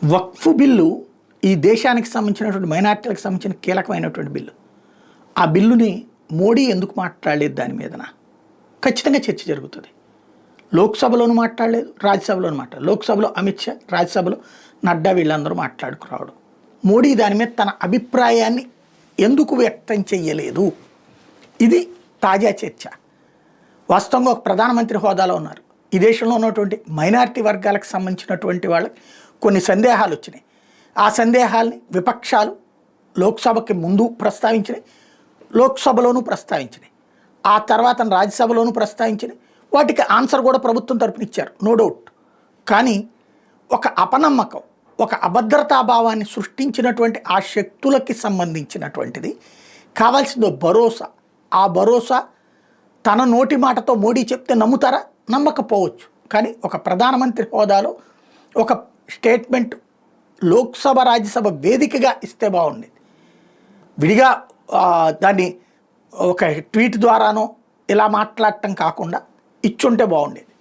వక్ఫ్ bill ఈ దేశానికి సంబంధించినటువంటి మైనార్టీలకు సంబంధించిన కీలకమైనటువంటి బిల్లు. ఆ బిల్లుని మోడీ ఎందుకు మాట్లాడలేదు దాని మీదన ఖచ్చితంగా చర్చ జరుగుతుంది. లోక్సభలోనూ మాట్లాడలేదు, రాజ్యసభలోనూ మాట్లాడలేదు. లోక్సభలో అమిత్ షా, రాజ్యసభలో నడ్డా వీళ్ళందరూ మాట్లాడుకురావడం. మోడీ దాని మీద తన అభిప్రాయాన్ని ఎందుకు వ్యక్తం చెయ్యలేదు, ఇది తాజా చర్చ. వాస్తవంగా ఒక ప్రధానమంత్రి హోదాలో ఉన్నారు. ఈ దేశంలో ఉన్నటువంటి మైనారిటీ వర్గాలకు సంబంధించినటువంటి వాళ్ళకి కొన్ని సందేహాలు వచ్చినాయి. ఆ సందేహాల్ని విపక్షాలు లోక్సభకి ముందు ప్రస్తావించినాయి, లోక్సభలోనూ ప్రస్తావించినాయి, ఆ తర్వాత రాజ్యసభలోనూ ప్రస్తావించినాయి. వాటికి ఆన్సర్ కూడా ప్రభుత్వం తరపున ఇచ్చారు, నో డౌట్. కానీ ఒక అపనమ్మకం, ఒక అభద్రతాభావాన్ని సృష్టించినటువంటి ఆ శక్తులకి సంబంధించినటువంటిది కావాల్సిందో భరోసా. ఆ భరోసా తన నోటి మాటతో మోడీ చెప్తే నమ్ముతారా? నమ్మకపోవచ్చు. కానీ ఒక ప్రధానమంత్రి హోదాలో ఒక స్టేట్మెంట్ లోక్సభ రాజ్యసభ వేదికగా ఇస్తే బాగుండేది. విడిగా దాన్ని ఒక ట్వీట్ ద్వారానో ఇలా మాట్లాడటం కాకుండా ఇచ్చుంటే బాగుండేది.